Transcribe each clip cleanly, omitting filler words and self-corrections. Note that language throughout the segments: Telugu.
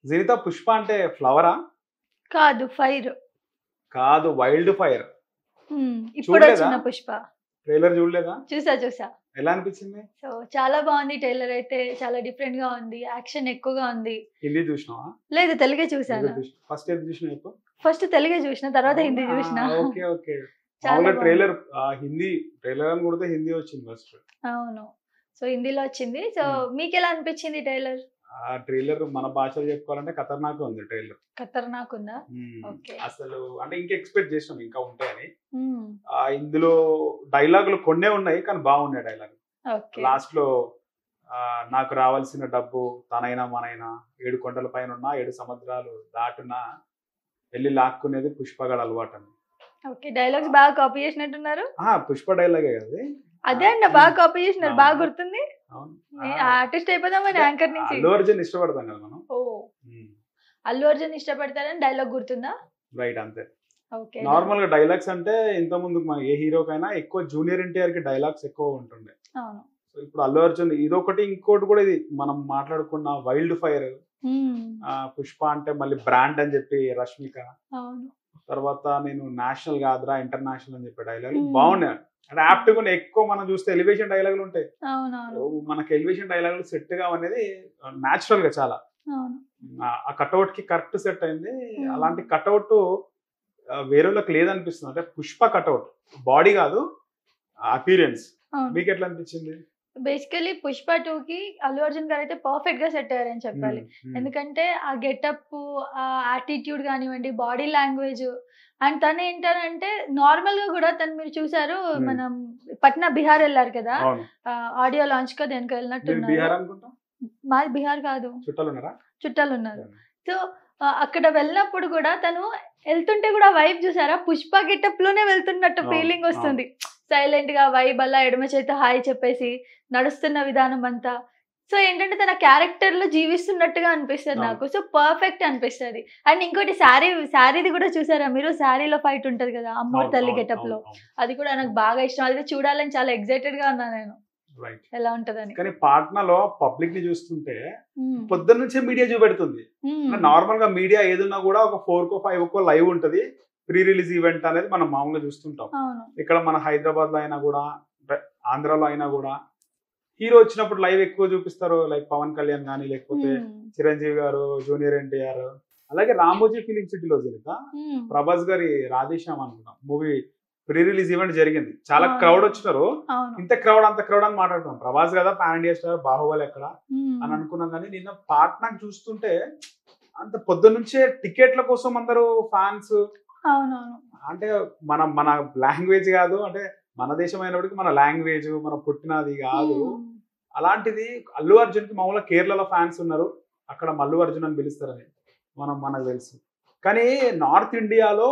జీనిత పుష్ప అంటే ఫ్లవరా? కాదు, ఫైర్. కాదు, వైల్డ్ ఫైర్. ఇప్పుడు వచ్చిన పుష్ప ట్రైలర్ చూడలేదా? చూసా. ఎలా అనిపించింది? సో చాలా బాగుంది. ట్రైలర్ అయితే చాలా డిఫరెంట్ గా ఉంది, యాక్షన్ ఎక్కువగా ఉంది. హిందీ చూసినావా? లేదు, తెలుగే చూసాను. ఫస్ట్ ఏది చూసినా చెప్పు. ఫస్ట్ తెలుగే చూసిన, తర్వాత హిందీ చూసిన. Okay okay. చాలా ట్రైలర్ హిందీ ట్రైలర్ అని కూడా హిందీ వచ్చింది ఫస్ట్. అవును, సో హిందీలో వచ్చింది. సో మీకు ఎలా అనిపించింది ట్రైలర్? ఆ ట్రైలర్ మన భాషలో చెప్పుకోవాలంటే ఖతర్నాక్ ఉంది ట్రైలర్. ఖతర్నాక్ ఉందా? అసలు అంటే ఇంకా ఎక్స్పెక్ట్ చేసినాం ఇంకా ఉంటాయని. ఇందులో డైలాగులు కొన్నే ఉన్నాయి కానీ బాగున్నాయి డైలాగ్. లాస్ట్ లో నాకు రావాల్సిన డబ్బు తనైనా మనైనా 7 కొండల పైన ఉన్నా 7 సముద్రాలు దాటున్నా వెళ్ళి లాక్కునేది పుష్పగడ అలవాటు అని. ఓకే, డైలాగ్స్ బాగా కాపీ చేసినట్టున్నారు. పుష్ప డైలాగే కదా అదే అండి, బాగా కాపీ చేసినారు, బాగా గుర్తుంది. ఆర్టిస్ట్ అయిపోదామని యాంకర్ నుంచి. అల్లు అర్జున్ ఇష్టపడతాం కదా మనం. అల్లు అర్జున్ ఇష్టపడతారని డైలాగ్ గుర్తుందా? రైట్, అంతే. నార్మల్ గా డైలాగ్స్ అంటే ఇంత ముందు ఏ హీరోకైనా ఎక్కువ జూనియర్ ఎన్టీఆర్ కి డైలాగ్స్ ఎక్కువ ఉంటుండే. సో ఇప్పుడు అల్లు అర్జున్ ఇదొకటి, ఇంకోటి కూడా ఇది మనం మాట్లాడుకున్న వైల్డ్ ఫైర్. పుష్ప అంటే మళ్ళీ బ్రాండ్ అని చెప్పి రష్మిక. తర్వాత నేను నేషనల్ కాదురా ఇంటర్నేషనల్ అని చెప్పే డైలాగ్ బాగున్నాయి. అంటే యాప్ట్ గా ఎక్కువ మనం చూస్తే ఎలివేషన్ డైలాగులు ఉంటాయి. మనకి ఎలివేషన్ డైలాగులు సెట్ గా అనేది న్యాచురల్ గా చాలా. ఆ కట్అవుట్ కి కరెక్ట్ సెట్ అయింది. అలాంటి కట్అవుట్ వేరే వాళ్ళకి లేదనిపిస్తుంది. అంటే పుష్ప కట్అవుట్, బాడీ కాదు, అపీరియన్స్. మీకు ఎట్లా అనిపించింది? బేసికలీ పుష్ప 2 కి అల్లు అర్జున్ గారు అయితే పర్ఫెక్ట్ గా సెట్ అయ్యారని చెప్పాలి. ఎందుకంటే ఆ గెటప్, ఆ యాటిట్యూడ్ కానివ్వండి, బాడీ లాంగ్వేజ్, అండ్ తను ఏంటంటే నార్మల్ గా కూడా తను మీరు చూసారు, మనం పట్నా బిహార్ వెళ్ళారు కదా, ఆడియో లాంచ్ గా దేనికి వెళ్ళినట్టున్నారు. మాది బిహార్ కాదు, చుట్టాలు ఉన్నారు. సో అక్కడ వెళ్ళినప్పుడు కూడా తను వెళ్తుంటే కూడా వైబ్ చూసారా, పుష్ప గెటప్ లోనే వెళ్తున్నట్టు ఫీలింగ్ వస్తుంది. సైలెంట్ గా వైబ్ అలా ఎడమ చేత హాయ్ చెప్పేసి నడుస్తున్న విధానం అంతా. సో ఏంటంటే తన క్యారెక్టర్ లో జీవిస్తున్నట్టుగా అనిపిస్తుంది నాకు. సో పర్ఫెక్ట్ అనిపిస్తుంది. అండ్ ఇంకోటి శారీది కూడా చూసారా మీరు? శారీలో ఫైట్ ఉంటది కదా అమ్మోరు తల్లి గెటప్ లో, అది కూడా నాకు బాగా ఇష్టం. అది చూడాలని చాలా ఎక్సైటెడ్ గా ఉన్నా నేను, ఎలా ఉంటదని. కానీ పాట్నాలో పబ్లిక్ ని చూస్తుంటే పొద్దున్న నుంచే మీడియా చూపెడుతుంది. నార్మల్ గా మీడియా ఏదున్నా కూడా ఒక 4కో 5కో లైవ్ ఉంటది, ప్రీ రిలీజ్ ఈవెంట్ అనేది మనం మామూలుగా చూస్తుంటాం. ఇక్కడ మన హైదరాబాద్ లో అయినా కూడా, ఆంధ్రాలో అయినా కూడా హీరో వచ్చినప్పుడు లైవ్ ఎక్కువ చూపిస్తారు. లైక్ పవన్ కళ్యాణ్ కానీ, లేకపోతే చిరంజీవి గారు, జూనియర్ ఎన్టీఆర్. అలాగే రామోజీ ఫిలిం సిటీలో ప్రభాస్ గారి రాధేశ్యామ్ అనుకున్నాం మూవీ ప్రీ రిలీజ్ ఈవెంట్ జరిగింది. చాలా క్రౌడ్ వచ్చినారు. ఇంత క్రౌడ్ అంత క్రౌడ్ అని మాట్లాడుతున్నాం. ప్రభాస్ కదా పాన్ ఇండియా స్టార్, బాహుబలి ఎక్కడ అని అనుకున్నాం. కానీ నిన్న పాట్నాకు చూస్తుంటే అంత పొద్దున్నుంచే టికెట్ల కోసం అందరూ ఫ్యాన్స్. అంటే మన లాంగ్వేజ్ కాదు, అంటే మన దేశం అయినప్పటికీ మన లాంగ్వేజ్, మన పుట్టినది కాదు. అలాంటిది అల్లు అర్జున్ కి మామూలుగా కేరళలో ఫ్యాన్స్ ఉన్నారు, అక్కడ మల్లు అర్జున్ అని పిలుస్తారని మనకు తెలుసు. కానీ నార్త్ ఇండియాలో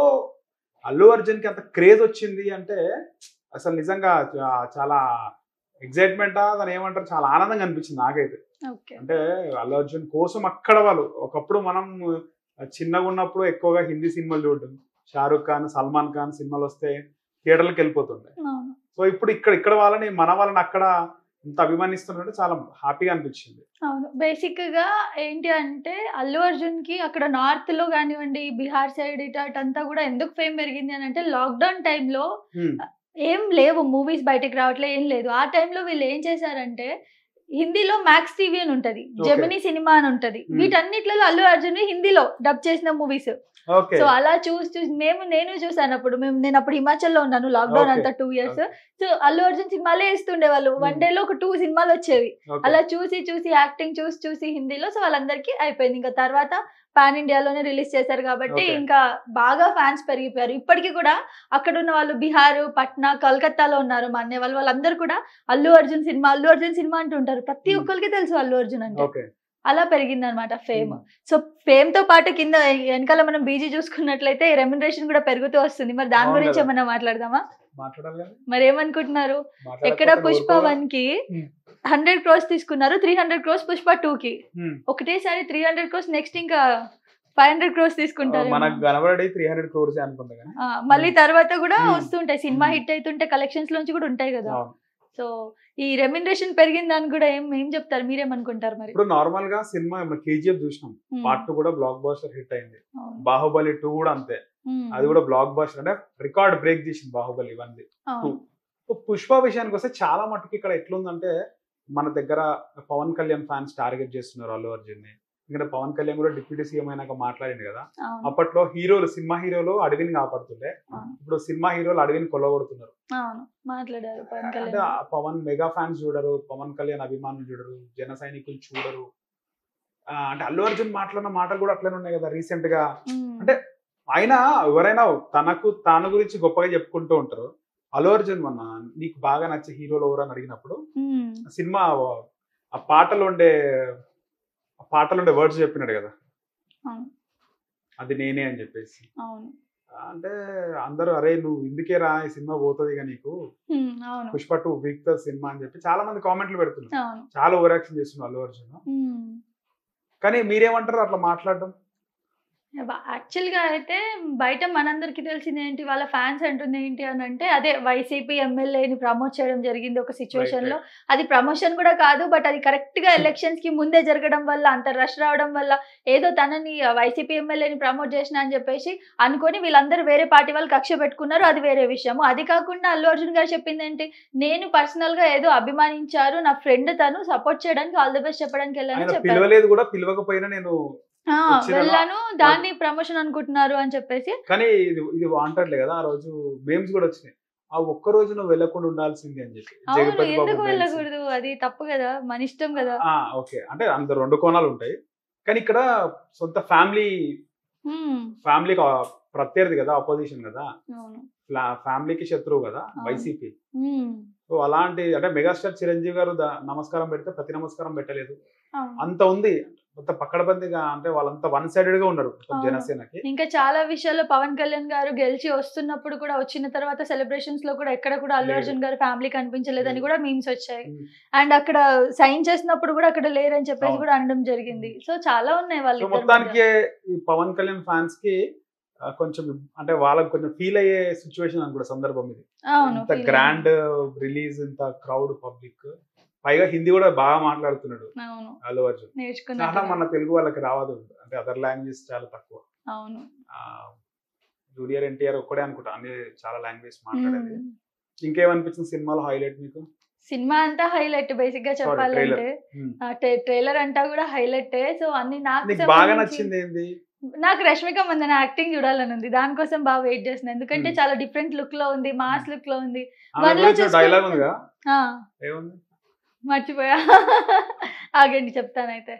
అల్లు అర్జున్ కి అంత క్రేజ్ వచ్చింది అంటే అసలు నిజంగా చాలా ఎగ్జైట్మెంట్, దాని ఏమంటారు, చాలా ఆనందంగా అనిపించింది నాకైతే. అంటే అల్లు అర్జున్ కోసం అక్కడ వాళ్ళు ఒకప్పుడు మనం చిన్నగా ఉన్నప్పుడు ఎక్కువగా హిందీ సినిమాలు చూడడం, షారూక్ ఖాన్, సల్మాన్ ఖాన్ సినిమాలు వస్తే థియేటర్లకు వెళ్ళిపోతుండే. సో ఇప్పుడు ఇక్కడ వాళ్ళని, మన వాళ్ళని అక్కడ ఇంత అభిమానిస్తున్నట్టు చాలా హ్యాపీగా అనిపించింది. అవును, బేసిక్ గా ఏంటి అంటే అల్లు అర్జున్ కి అక్కడ నార్త్ లో కానివ్వండి, బీహార్ సైడ్ ఇటంతా కూడా ఎందుకు ఫేమ్ పెరిగింది అని అంటే లాక్డౌన్ టైంలో ఏం లేవు, మూవీస్ బయటకు రావట్లే, ఏం లేదు. ఆ టైంలో వీళ్ళు ఏం చేశారంటే హిందీలో మ్యాక్స్ టీవీ అని ఉంటది, జెమినీ సినిమా అని ఉంటది, వీటన్నిట్లలో అల్లు అర్జున్ హిందీలో డబ్ చేసిన మూవీస్. సో అలా చూసి నేను చూసాను అప్పుడు. నేను అప్పుడు హిమాచల్ లో ఉన్నాను లాక్డౌన్ అంతా 2 years. సో అల్లు అర్జున్ సినిమాలే ఇస్తుండే వాళ్ళు, 1 day లో ఒక 2 సినిమాలు వచ్చేవి. అలా చూసి యాక్టింగ్ చూసి హిందీలో. సో వాళ్ళందరికీ అయిపోయింది. ఇంకా తర్వాత పాన్ ఇండియాలోనే రిలీజ్ చేశారు కాబట్టి ఇంకా బాగా ఫ్యాన్స్ పెరిగిపోయారు. ఇప్పటికీ కూడా అక్కడ ఉన్న వాళ్ళు బీహార్, పట్నా, కలకత్తాలో ఉన్నారు మా అన్నయ్య వాళ్ళందరూ కూడా అల్లు అర్జున్ సినిమా అంటుంటారు. ప్రతి ఒక్కరికి తెలుసు అల్లు అర్జున్ అంటే. అలా పెరిగింది అనమాట ఫేమ్. సో ఫేమ్ తో పాటు కింద వెనకాల మనం బీజీ చూసుకున్నట్లయితే రెమ్యునరేషన్ కూడా పెరుగుతూ వస్తుంది. మరి దాని గురించి ఏమన్నా మాట్లాడదామా? మరి ఏమనుకుంటున్నారు? ఎక్కడ పుష్ప 1 కి 100 crores తీసుకున్నారు, 300 crores పుష్ప 2 కి. ఒకటేసారి 300 crores, నెక్స్ట్ ఇంకా 500 crores తీసుకుంటారు. మళ్ళీ తర్వాత కూడా వస్తుంటాయి, సినిమా హిట్ అవుతుంటే కలెక్షన్స్ లోంచి కూడా ఉంటాయి కదా. సో ఈ రెమ్యునరేషన్ పెరిగిన దాన్ని కూడా ఏం చెప్తారు, మీరేమనుకుంటారు మరి? ఇప్పుడు నార్మల్ గా సినిమా KGF చూసినాం, పార్ట్ 2 కూడా బ్లాక్ బాస్టర్ హిట్ అయింది. బాహుబలి 2 కూడా అంతే, అది కూడా బ్లాక్ బాస్టర్, అంటే రికార్డ్ బ్రేక్ చేసింది బాహుబలి 1 2. పుష్ప విషయానికి వస్తే చాలా మట్టుకు ఇక్కడ ఎట్లుందంటే, మన దగ్గర పవన్ కళ్యాణ్ ఫ్యాన్స్ టార్గెట్ చేస్తున్నారు అల్లు అర్జున్ ని. ఎందుకంటే పవన్ కళ్యాణ్ కూడా డిప్యూటీ సీఎం అయినాక మాట్లాడింది కదా, అప్పట్లో హీరోలు, సినిమా హీరోలు అడవిని కాపాడుతుండే, ఇప్పుడు సినిమా హీరోలు అడవిని కొల్లగొడుతున్నారు. అంటే పవన్ మెగా ఫ్యాన్స్ చూడరు, పవన్ కళ్యాణ్ అభిమానులు చూడరు, జన సైనికులు చూడరు. అంటే అల్లు అర్జున్ మాట్లాడిన మాటలు కూడా అట్లనే ఉన్నాయి కదా రీసెంట్ గా. అంటే ఆయన ఎవరైనా తాను గురించి గొప్పగా చెప్పుకుంటూ ఉంటారు. అల్లు అర్జున్ నీకు బాగా నచ్చే హీరోలు ఎవరు అని అడిగినప్పుడు సినిమా ఆ పాటలు ఉండే వర్డ్స్ చెప్పినాడు కదా, అది నేనే అని చెప్పేసి. అంటే అందరూ అరే నువ్వు ఇందుకే రా ఈ సినిమా పోతుంది ఇక నీకు, పుష్ప 2 వీక్ సినిమా అని చెప్పి చాలా మంది కామెంట్లు పెడుతున్నారు. చాలా ఓవర్ యాక్షన్ చేస్తున్నారు అల్లు అర్జున్. కానీ మీరేమంటారు అట్లా మాట్లాడడం? యాక్చువల్గా అయితే బయట మనందరికి తెలిసింది ఏంటి, వాళ్ళ ఫ్యాన్స్ అంటుంది ఏంటి అని అంటే, అదే వైసీపీ ఎమ్మెల్యేని ప్రమోట్ చేయడం జరిగింది ఒక సిచ్యువేషన్ లో. అది ప్రమోషన్ కూడా కాదు, బట్ అది కరెక్ట్ గా ఎలక్షన్స్ కి ముందే జరగడం వల్ల, అంత రష్ రావడం వల్ల ఏదో తనని వైసీపీ ఎమ్మెల్యేని ప్రమోట్ చేసిన అని చెప్పేసి అనుకొని వీళ్ళందరూ వేరే పార్టీ వాళ్ళు కక్ష పెట్టుకున్నారు, అది వేరే విషయం. అది కాకుండా అల్లు అర్జున్ గారు చెప్పింది ఏంటి, నేను పర్సనల్ గా ఏదో అభిమానించారు, నా ఫ్రెండ్ తను సపోర్ట్ చేయడానికి ఆల్ ది బెస్ట్ చెప్పడానికి వెళ్ళాలని చెప్పారు. పిలవకపోయినా నేను వెళ్ళాను, దాన్ని ప్రమోషన్ అనుకుంటున్నారు అని చెప్పేసి. కానీ ఇది వాంటెడ్లే కదా, ఆ రోజు మేమ్స్ కూడా వచ్చినాయి, ఆ ఒక్క రోజు నువ్వు వెళ్ళకుండా ఉండాల్సింది అని చెప్పి. ఎందుకు వెళ్ళకూడదు, అది తప్పు కదా, మన ఇష్టం కదా. ఓకే, అంటే అంత రెండు కోణాలు ఉంటాయి. కానీ ఇక్కడ సొంత ఫ్యామిలీకి ప్రత్యర్థి కదా, అపోజిషన్ కదా, ఫ్యామిలీకి శత్రువు కదా వైసీపీ. సో అలాంటి అంటే మెగాస్టార్ చిరంజీవి గారు నమస్కారం పెడితే ప్రతి నమస్కారం పెట్టలేదు, అంత ఉంది, మొత్తం పక్కడబందిగా. అంటే వాళ్ళంతా వన్ సైడెడ్ గా ఉన్నారు జనసేనకి. ఇంకా చాలా విషయాల్లో పవన్ కళ్యాణ్ గారు గెలిచి వస్తున్నప్పుడు కూడా, వచ్చిన తర్వాత సెలబ్రేషన్స్ లో కూడా ఎక్కడ కూడా అల్లు అర్జున్ గారు ఫ్యామిలీ కనిపించలేదని కూడా మీమ్స్ వచ్చాయి. అండ్ అక్కడ సైన్ చేసినప్పుడు కూడా అక్కడ లేరని చెప్పేసి కూడా అనడం జరిగింది. సో చాలా ఉన్నాయి వాళ్ళు. మొత్తానికి ఈ పవన్ కళ్యాణ్ ఫ్యాన్స్ కి కొంచెం అంటే వాళ్ళకి కొంచెం ఫీల్ అయ్యే సిచ్యువేషన్ అనుకుంటా సందర్భం ఇది. ఇంత గ్రాండ్ రిలీజ్, ఇంత క్రౌడ్, పబ్లిక్, పైగా హిందీ కూడా బాగా మాట్లాడుతున్నాడు అల్లు అర్జున్. చాలా మన తెలుగు వాళ్ళకి రావదు, అంటే అదర్ లాంగ్వేజ్ చాలా తక్కువ. జూనియర్ ఎన్టీఆర్ ఒక్కడే అనుకుంటా అన్ని చాలా లాంగ్వేజ్ మాట్లాడేది. ఇంకేమనిపించింది సినిమాలో హైలైట్ మీకు? సినిమా అంతా హైలైట్ బేసిక్ గా చెప్పాలంటే, ట్రైలర్ అంతా కూడా హైలైట్. సో అన్ని నాకు బాగా నచ్చింది ఏంది, నాకు రష్మిక మందన యాక్టింగ్ చూడాలని ఉంది, దానికోసం బాగా వెయిట్ చేస్తున్నా. ఎందుకంటే చాలా డిఫరెంట్ లుక్ లో ఉంది, మాస్ లుక్ లో ఉంది. మర్చిపోయా, ఆగండి చెప్తానైతే.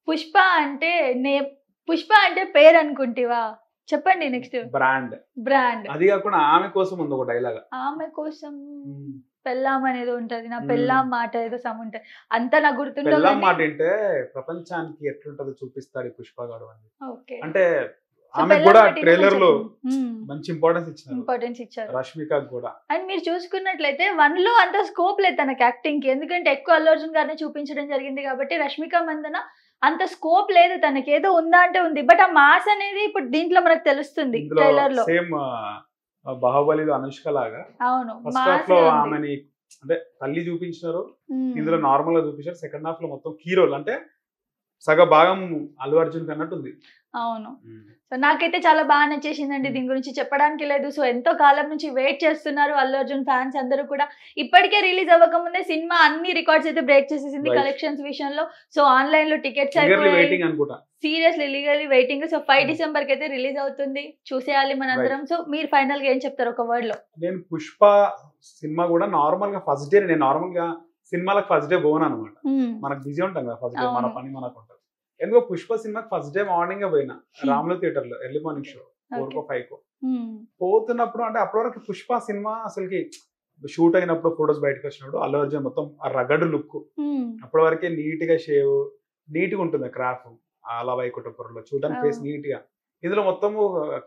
పుష్ప అంటే పేరు అనుకుంటివా, చెప్పండి నెక్స్ట్. బ్రాండ్ అది కాకుండా ఆమె కోసం ఉంది ఒక డైలాగ్, ఆమె కోసం పెళ్ళాం అనేది ఉంటది, నా పెళ్ళాం మాట ఏదో సమ్ ఉంటది, అంతా నాకు గుర్తుండదు. పెళ్ళాం మాట అంటే ప్రపంచానికి ఎట్లుంటదో చూపిస్తాడు పుష్ప గాడు అని. అంటే ఆమె కూడా ట్రైలర్ లో మంచి ఇంపార్టెన్స్ ఇచ్చారు రష్మిక కూడా. అండ్ మీరు చూసుకున్నట్లయితే 1 లో అంత స్కోప్ లేదు తనకి యాక్టింగ్ కి, ఎందుకంటే ఎక్కువ అల్లు అర్జున్ గారిని చూపించడం జరిగింది కాబట్టి. రష్మిక మందన అంత స్కోప్ లేదు తనకి, ఏదో ఉందా అంటే ఉంది, బట్ ఆ మాస్ అనేది ఇప్పుడు దీంట్లో మనకు తెలుస్తుంది ట్రైలర్ లో. సేమ్ బాహుబలిలో అనుష్క లాగా. అవును, ఫస్ట్ హాఫ్ లో ఆమెని అంటే తల్లి చూపించారు, ఇందులో నార్మల్ గా చూపించారు. సెకండ్ హాఫ్ లో మొత్తం హీరోలు అంటే సగ భాగం అల్లు అర్జున్ కన్నట్టుంది. అవును, సో నాకైతే చాలా బాగా నచ్చేసిందండి, దీని గురించి చెప్పడానికి లేదు. సో ఎంతో కాలం నుంచి వెయిట్ చేస్తున్నారు అల్లు అర్జున్ ఫ్యాన్స్ అందరూ కూడా. ఇప్పటికే రిలీజ్ అవ్వకముందే సినిమా అన్ని రికార్డ్స్ అయితే బ్రేక్ చేసేసింది కలెక్షన్స్ విషయంలో. సో ఆన్లైన్ లో టికెట్స్ అయిపోయాయి, seriously legally waiting. So 5 December కి అయితే రిలీజ్ అవుతుంది, చూసేయాలి మనందరం. సో మీరు ఫైనల్ గా ఏం చెప్తారు ఒక వర్డ్ లో? నేను పుష్ప సినిమా కూడా నార్మల్ గా ఫస్ట్ డే, నేను నార్మల్ గా సినిమాలకు ఫస్ట్ డే పోను అనమాట, మనకు బిజీ ఉంటాం కదా ఫస్ట్ డే, మన పని మనకు ఉంటుంది. ఎందుకో పుష్ప సినిమాకి ఫస్ట్ డే మార్నింగ్ పోయినా, రాములు థియేటర్ లో ఎర్లీ మార్నింగ్ షో 4 5 పోతున్నప్పుడు. అంటే అప్పటి వరకు పుష్ప సినిమా అసలుకి షూట్ అయినప్పుడు ఫొటోస్ బయటకు వచ్చినప్పుడు అల్లు అర్జున్ మొత్తం ఆ రగడు లుక్, అప్పటి వరకే నీట్ గా షేవ్, నీట్ గా ఉంటుంది క్రాఫ్, అలా వైకుంఠపురంలో చూడడానికి ఫేస్ నీట్ గా. ఇందులో మొత్తం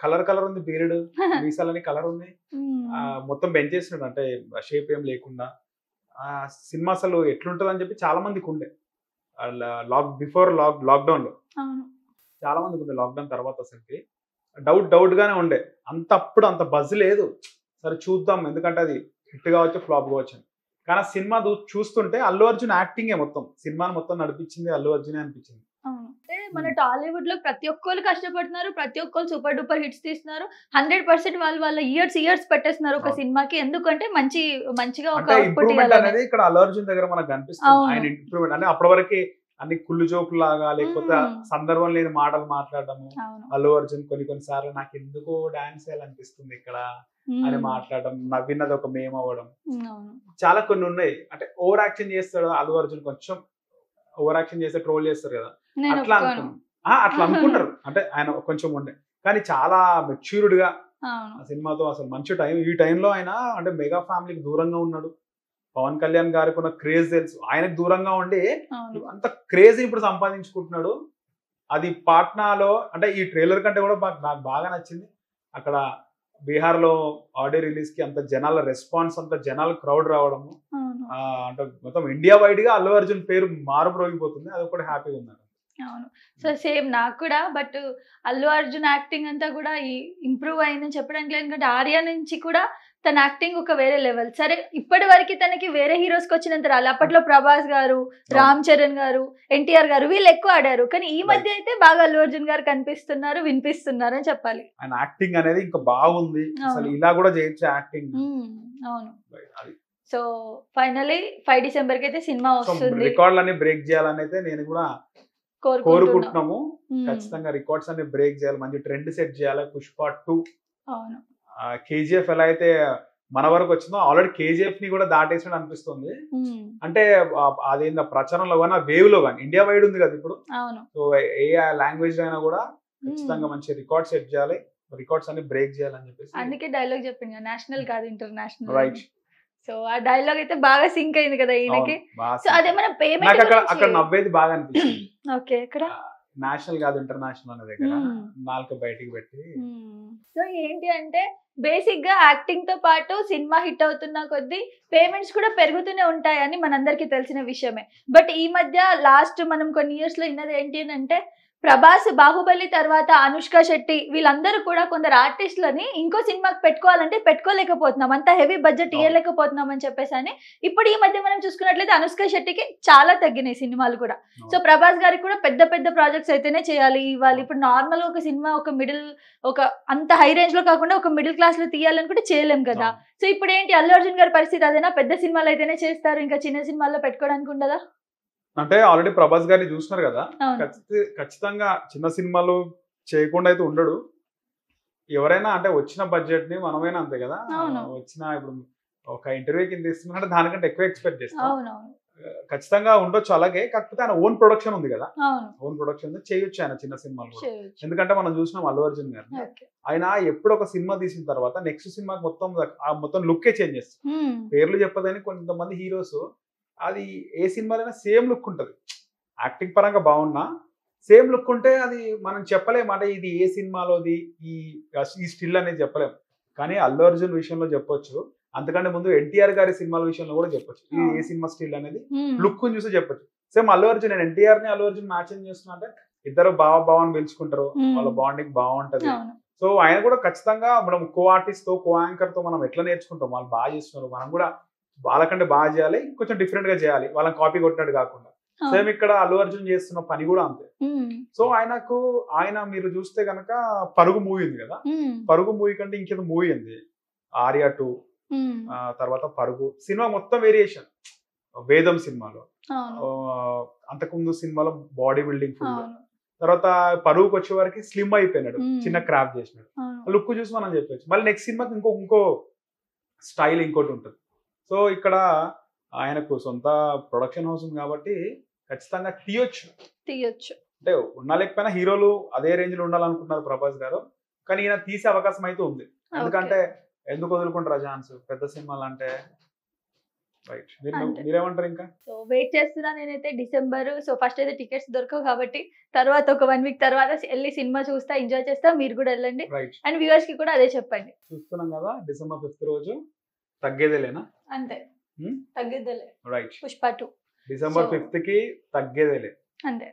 కలర్ ఉంది, బీరుడు మీసాలని కలర్ ఉన్నాయి, మొత్తం పెంచేసినాడు, అంటే షేప్ ఏం లేకుండా. ఆ సినిమా అసలు ఎట్లుంటది అని చెప్పి చాలా మందికి ఉండే, బిఫోర్ లాక్డౌన్ లో చాలా మందికి ఉండే, లాక్డౌన్ తర్వాత అసలుకి డౌట్ గానే ఉండే, అప్పుడు అంత బజ్ లేదు. సరే చూద్దాం, ఎందుకంటే అది హిట్ కావచ్చు ఫ్లాప్ కావచ్చు. కానీ ఆ సినిమా చూస్తుంటే అల్లు అర్జున్ యాక్టింగే మొత్తం సినిమాని మొత్తం నడిపించింది అల్లు అర్జునే అనిపించింది. అంటే మన టాలీవుడ్ లో ప్రతి ఒక్కరు కష్టపడుతున్నారు, ప్రతి ఒక్కరు సూపర్ డూపర్ హిట్స్ తీస్తున్నారు. 100% వాళ్ళు వాళ్ళ ఇయర్స్ పెట్టేస్తున్నారు ఒక సినిమాకి. ఎందుకంటే మంచిగా ఒక అవుట్పుట్ ఇంప్రూవ్మెంట్ అనేది ఇక్కడ అల్లు అర్జున్ దగ్గర మనకు కనిపిస్తుంది. ఆయన ఇంప్రూవ్మెంట్ అంటే అప్పటి వరకు అన్ని కుళ్ళు జోకులు లాగా లేకపోతే సందర్భం లేని మాటలు మాట్లాడటము. అల్లు అర్జున్ కొన్ని సార్లు నాకు ఎందుకో డాన్స్ చేయాలనిపిస్తుంది ఇక్కడ అని మాట్లాడడం, నవ్వినది ఒక మేమ్ అవ్వడం, చాలా కొన్ని ఉన్నాయి. అంటే ఓవర్ యాక్షన్ చేస్తాడు అల్లు అర్జున్, కొంచెం ఓవర్ యాక్షన్ చేస్తే ట్రోల్ చేస్తారు కదా, అట్లా అనుకుంటారు. అంటే ఆయన కొంచెం ఉండే, కానీ చాలా మెచ్యూర్డ్ గా ఆ సినిమాతో అసలు మంచి టైం. ఈ టైంలో ఆయన అంటే మెగా ఫ్యామిలీకి దూరంగా ఉన్నాడు. పవన్ కళ్యాణ్ గారికి ఉన్న క్రేజ్ తెలుసు, ఆయనకు దూరంగా ఉండి అంత క్రేజ్ ఇప్పుడు సంపాదించుకుంటున్నాడు. అది పాట్నాలో అంటే ఈ ట్రైలర్ కంటే కూడా నాకు బాగా నచ్చింది. అక్కడ బీహార్ లో ఆడియో రిలీజ్ కి అంత జనాల రెస్పాన్స్, అంత జనాల క్రౌడ్ రావడము, అంటే మొత్తం ఇండియా వైడ్ గా అల్లు అర్జున్ పేరు మారుమ్రోగిపోతుంది. అది కూడా హ్యాపీగా ఉంది. అవును. సో సేమ్ నాకు కూడా. బట్ అల్లు అర్జున్ యాక్టింగ్ అంతా కూడా ఇంప్రూవ్ అయిందని చెప్పడానికి లేదు. ఎందుకంటే ఆర్య నుంచి కూడా తన యాక్టింగ్ ఒక వేరే లెవెల్. సరే ఇప్పటి వరకు తనకి వేరే హీరోస్ కి వచ్చినంత రాలి. అప్పట్లో ప్రభాస్ గారు, రామ్ చరణ్ గారు, ఎన్టీఆర్ గారు వీళ్ళు ఎక్కువ ఆడారు. కానీ ఈ మధ్య అయితే బాగా అల్లు అర్జున్ గారు కనిపిస్తున్నారు, వినిపిస్తున్నారు అని చెప్పాలి. ఆయన యాక్టింగ్ అనేది ఇంకా బాగుంది. అసలు ఇలా కూడా చేయొచ్చు యాక్టింగ్. అవును. సో ఫైనలీ 5 డిసెంబర్ కి అయితే సినిమా వస్తుంది. రికార్డులన్నీ బ్రేక్ చేయాలని అయితే నేను కూడా కోరుకుంటున్నాము. ఖచ్చితంగా రికార్డ్స్ అన్ని బ్రేక్ చేయాలి, మంచి ట్రెండ్ సెట్ చేయాలి. పుష్ప 2, కేజీఎఫ్ ఎలా అయితే మన వరకు వచ్చిందో ఆల్రెడీ కేజీఎఫ్ ని కూడా దాటేసినట్టు అనిపిస్తుంది. అంటే అదేందా ప్రచారంలో కానీ వేవ్ లో కానీ ఇండియా వైడ్ ఉంది కదా ఇప్పుడు. సో ఏ లాంగ్వేజ్ అయినా కూడా ఖచ్చితంగా మంచి రికార్డ్ సెట్ చేయాలి, రికార్డ్స్ అన్ని బ్రేక్ చేయాలని చెప్పేసి. అందుకే డైలాగ్ చెప్పింది, నేషనల్ కాదు ఇంటర్నేషనల్. రైట్. సో ఆ డైలాగ్ అయితే బాగా సింక్ అయింది కదా ఈయనకి. సో అదే మన పేమెంట్ అక్కడ నవ్వేది బాగా అనిపించింది. ఓకే, ఇక్కడ నేషనల్ కాదు ఇంటర్నేషనల్ అనే దగ్గర నాలుక బయటికి పెట్టి. సో ఏంటి అంటే బేసిక్ గా యాక్టింగ్ తో పాటు సినిమా హిట్ అవుతున్న కొద్దీ పేమెంట్స్ కూడా పెరుగుతూనే ఉంటాయని మనందరికీ తెలిసిన విషయమే. బట్ ఈ మధ్య లాస్ట్ మనం కొన్ని ఇయర్స్ లో విన్నది ఏంటి అంటే ప్రభాస్, బాహుబలి తర్వాత అనుష్క శెట్టి వీళ్ళందరూ కూడా కొందరు ఆర్టిస్టులని ఇంకో సినిమాకి పెట్టుకోవాలంటే పెట్టుకోలేకపోతున్నాం, అంత హెవీ బడ్జెట్ ఇవ్వలేకపోతున్నాం అని చెప్పేసి అని. ఇప్పుడు ఈ మధ్య మనం చూసుకున్నట్లయితే అనుష్క శెట్టికి చాలా తగ్గినాయి సినిమాలు కూడా. సో ప్రభాస్ గారికి కూడా పెద్ద పెద్ద ప్రాజెక్ట్స్ అయితేనే చేయాలి ఇవ్వాలి. ఇప్పుడు నార్మల్ గా ఒక సినిమా ఒక అంత హై రేంజ్ లో కాకుండా ఒక మిడిల్ క్లాస్ లో తీయాలనుకుంటే చేయలేం కదా. సో ఇప్పుడు ఏంటి అల్లు అర్జున్ గారి పరిస్థితి అదేనా? పెద్ద సినిమాలు అయితేనే చేస్తారు, ఇంకా చిన్న సినిమాల్లో పెట్టుకోవడానికి ఉండదా? అంటే ఆల్రెడీ ప్రభాస్ గారిని చూస్తున్నారు కదా, ఖచ్చితంగా చిన్న సినిమాలు చేయకుండా అయితే ఉండడు. ఎవరైనా అంటే వచ్చిన బడ్జెట్ ని మనమైనా అంతే కదా, వచ్చిన ఇప్పుడు ఒక ఇంటర్వ్యూ కింద ఇస్తున్నా దానికంటే ఎక్కువ ఎక్స్పెక్ట్ చేస్తాం. ఖచ్చితంగా ఉండొచ్చు అలాగే. కాకపోతే ఆయన ఓన్ ప్రొడక్షన్ ఉంది కదా, ఓన్ ప్రొడక్షన్ చేయొచ్చు ఆయన చిన్న సినిమాలు. ఎందుకంటే మనం చూసినాం అల్లు అర్జున్ గారిని, ఆయన ఎప్పుడు ఒక సినిమా తీసిన తర్వాత నెక్స్ట్ సినిమాకి మొత్తం లుక్కే చేంజ్ చేస్తారు. పేర్లు చెప్పదని కొంతమంది హీరోస్ అది ఏ సినిమాలైనా సేమ్ లుక్ ఉంటుంది. యాక్టింగ్ పరంగా బాగున్నా సేమ్ లుక్ ఉంటే అది మనం చెప్పలేము, అంటే ఇది ఏ సినిమాలోది ఈ స్టిల్ అనేది చెప్పలేము. కానీ అల్లు అర్జున్ విషయంలో చెప్పొచ్చు, అంతకంటే ముందు ఎన్టీఆర్ గారి సినిమాల విషయంలో కూడా చెప్పొచ్చు ఇది ఏ సినిమా స్టిల్ అనేది లుక్ చూసి చెప్పొచ్చు. సేమ్ అల్లు అర్జున్, నేను ఎన్టీఆర్ ని అల్లు అర్జున్ మ్యాచింగ్ చేస్తున్నా అంటే ఇద్దరు బావని పిలుచుకుంటారు, వాళ్ళ బాండింగ్ బాగుంటది. సో ఆయన కూడా ఖచ్చితంగా మనం కో ఆర్టిస్ట్ తో కో యాంకర్ తో మనం ఎట్లా నేర్చుకుంటాం, వాళ్ళు బాగా చేస్తున్నారు, మనం కూడా వాళ్ళకంటే బాగా చేయాలి, కొంచెం డిఫరెంట్ గా చేయాలి, వాళ్ళని కాపీ కొట్టినట్టు కాకుండా. సేమ్ ఇక్కడ అల్లు అర్జున్ చేస్తున్న పని కూడా అంతే. సో ఆయన మీరు చూస్తే కనుక పరుగు మూవీ ఉంది కదా, పరుగు మూవీ కంటే ఇంకేదో మూవీ ఉంది ఆర్య 2, తర్వాత పరుగు సినిమా మొత్తం వేరియేషన్. వేదం సినిమాలో, అంతకుముందు సినిమాలో బాడీ బిల్డింగ్ ఫుల్, తర్వాత పరుగుకి వచ్చే వరకు స్లిమ్ అయిపోయినాడు, చిన్న క్రాఫ్ట్ చేసినాడు, లుక్ చూసి మనం చెప్పచ్చు. మళ్ళీ నెక్స్ట్ సినిమాకి ఇంకో స్టైల్ ఇంకోటి ఉంటుంది. సో ఇక్కడ ఆయనకు సొంత ప్రొడక్షన్ హౌస్ ఉంది కాబట్టి ఖచ్చితంగా తీయొచ్చు. అంటే ఉండలేకపోయినా హీరోలు అదే రేంజ్ లో ఉండాలనుకుంటున్నారు ప్రభాస్ గారు, కానీ ఈయన తీసే అవకాశం అయితే ఉంది. ఎందుకంటే ఎందుకు వదులుకుంటారా ఛాన్స్ పెద్ద సినిమాలు అంటే. రైట్, మీరేమంటారు? ఇంకా సో వెయిట్ చేస్తున్నా నేనైతే డిసెంబర్. సో ఫస్ట్ అయితే టికెట్స్ దొరకవు కాబట్టి తర్వాత ఒక 1 వీక్ తర్వాత వెళ్ళి సినిమా చూస్తా, ఎంజాయ్ చేస్తా. మీరు కూడా వెళ్ళండి, అండ్ వ్యూవర్స్ కి కూడా అదే చెప్పండి. చూస్తున్నాం కదా డిసెంబర్ 5th రోజు తగ్గేదేలేనా? అంతే, తగ్గేదేలే. రైట్, పుష్ప 2 డిసెంబర్ 5th కి తగ్గేదేలే అంతే.